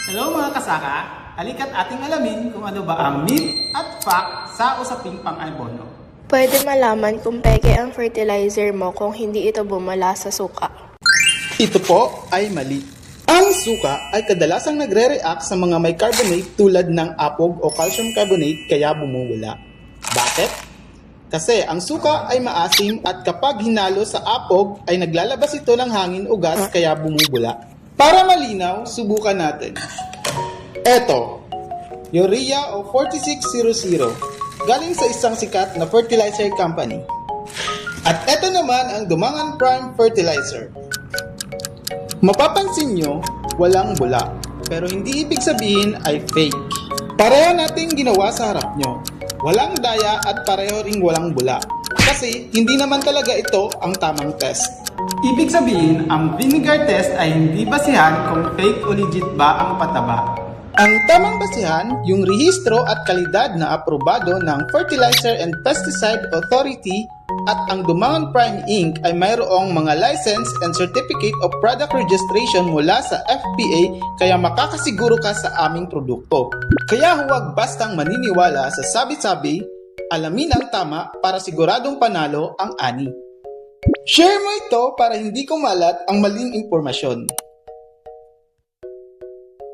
Hello mga kasaka! Halika't ating alamin kung ano ba ang myth at fact sa usaping pang-abono. Pwede malaman kung peke ang fertilizer mo kung hindi ito bumala sa suka. Ito po ay mali. Ang suka ay kadalasang nagre-react sa mga may carbonate tulad ng apog o calcium carbonate kaya bumubula. Bakit? Kasi ang suka ay maasim at kapag hinalo sa apog ay naglalabas ito ng hangin o gas kaya bumubula. Para malinaw, subukan natin. Eto, Urea o 4600 galing sa isang sikat na fertilizer company. At eto naman ang Dumangan Prime Fertilizer. Mapapansin nyo, walang bula. Pero hindi ibig sabihin ay fake. Pareho nating ginawa sa harap nyo. Walang daya at pareho ring walang bula. Kasi hindi naman talaga ito ang tamang test. Ibig sabihin, ang vinegar test ay hindi basihan kung fake o legit ba ang pataba. Ang tamang basihan, yung rehistro at kalidad na aprobado ng Fertilizer and Pesticide Authority at ang Dumangan Prime Inc. ay mayroong mga license and certificate of product registration mula sa FPA kaya makakasiguro ka sa aming produkto. Kaya huwag bastang maniniwala sa sabi-sabi, alamin ang tama para siguradong panalo ang ani. Share mo ito para hindi kumalat ang maling impormasyon.